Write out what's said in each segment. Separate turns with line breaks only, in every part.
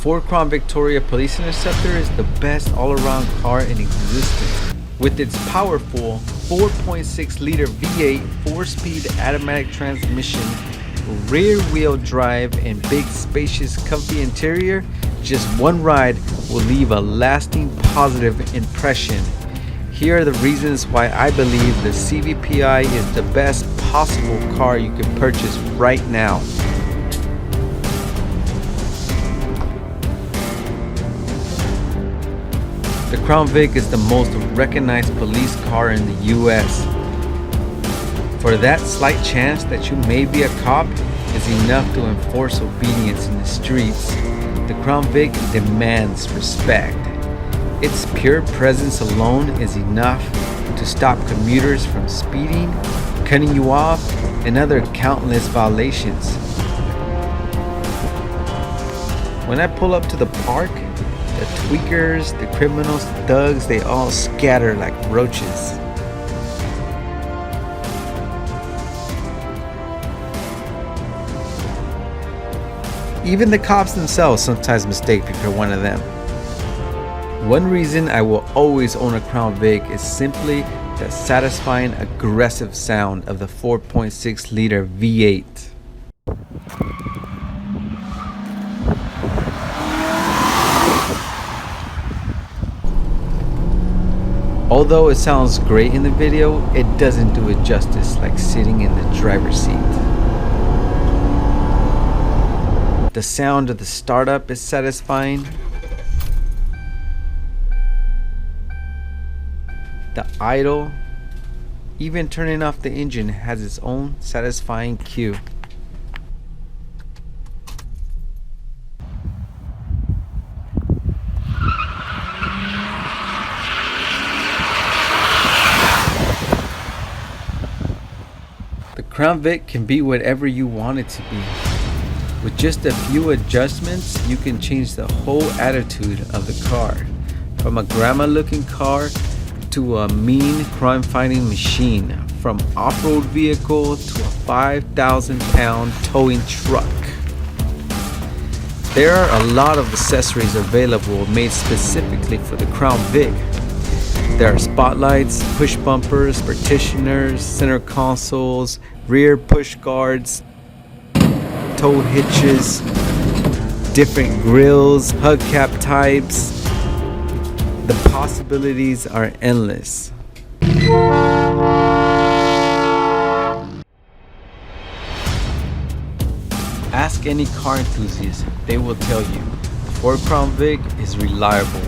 Ford Crown Victoria Police Interceptor is the best all-around car in existence. With its powerful 4.6-liter V8 4-speed automatic transmission, rear-wheel drive, and big, spacious, comfy interior, just one ride will leave a lasting positive impression. Here are the reasons why I believe the CVPI is the best possible car you can purchase right now. The Crown Vic is the most recognized police car in the US. For that slight chance that you may be a cop is enough to enforce obedience in the streets. The Crown Vic demands respect. Its pure presence alone is enough to stop commuters from speeding, cutting you off, and other countless violations. When I pull up to the park, the tweakers, the criminals, the thugs, they all scatter like roaches. Even the cops themselves sometimes mistake me for one of them. One reason I will always own a Crown Vic is simply the satisfying, aggressive sound of the 4.6-liter V8. Although it sounds great in the video, it doesn't do it justice like sitting in the driver's seat. The sound of the startup is satisfying. The idle, even turning off the engine has its own satisfying cue. The Crown Vic can be whatever you want it to be. With just a few adjustments, you can change the whole attitude of the car. From a grandma-looking car to a mean crime-fighting machine. From off-road vehicle to a 5,000-pound towing truck. There are a lot of accessories available made specifically for the Crown Vic. There are spotlights, push bumpers, partitioners, center consoles, rear push guards, tow hitches, different grills, hubcap types. The possibilities are endless. Ask any car enthusiast, they will tell you, Ford Crown Vic is reliable.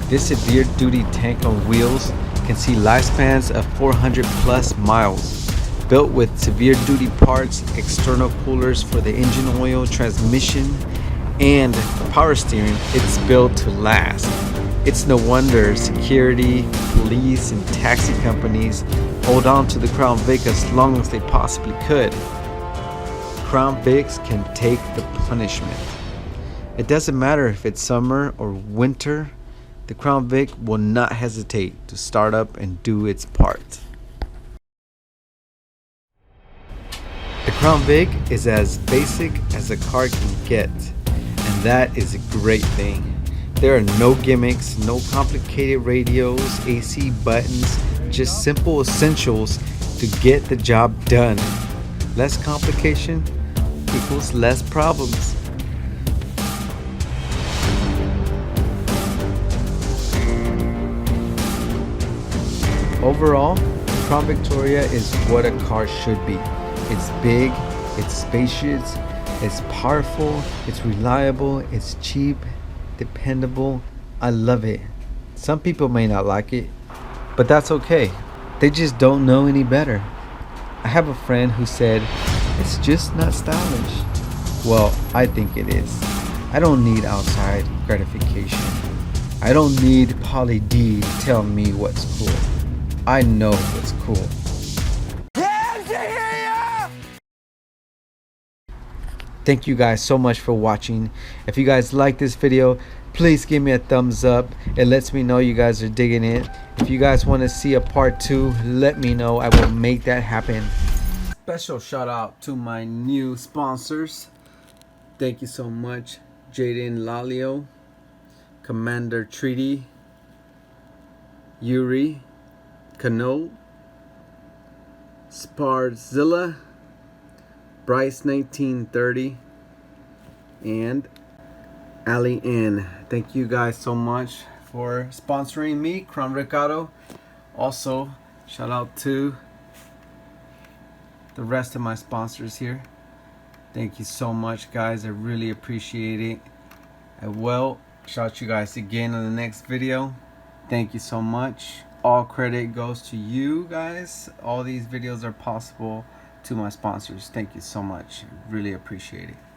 This severe duty tank on wheels can see lifespans of 400 plus miles. Built with severe duty parts, external coolers for the engine oil, transmission, and power steering, it's built to last. It's no wonder security, police, and taxi companies hold on to the Crown Vic as long as they possibly could. Crown Vics can take the punishment. It doesn't matter if it's summer or winter, the Crown Vic will not hesitate to start up and do its part. The Crown Vic is as basic as a car can get, and that is a great thing. There are no gimmicks, no complicated radios, AC buttons, just simple essentials to get the job done. Less complication equals less problems. Overall, the Crown Victoria is what a car should be. It's big, it's spacious, it's powerful, it's reliable, it's cheap, dependable. I love it. Some people may not like it, but that's okay. They just don't know any better. I have a friend who said, it's just not stylish. Well, I think it is. I don't need outside gratification. I don't need Pauly D to tell me what's cool. I know what's cool. Thank you guys so much for watching. If you guys like this video, please give me a thumbs up. It lets me know you guys are digging it. If you guys want to see a part 2, let me know. I will make that happen. Special shout out to my new sponsors. Thank you so much. Jaden Lalio, Commander Treaty, Yuri, Cano, Sparzilla, Bryce 1930, and Ali N. Thank you guys so much for sponsoring me, Cron Ricardo. Also, shout out to the rest of my sponsors here. Thank you so much, guys. I really appreciate it. I will shout you guys again in the next video. Thank you so much. All credit goes to you guys. All these videos are possible to my sponsors. Thank you so much. Really appreciate it.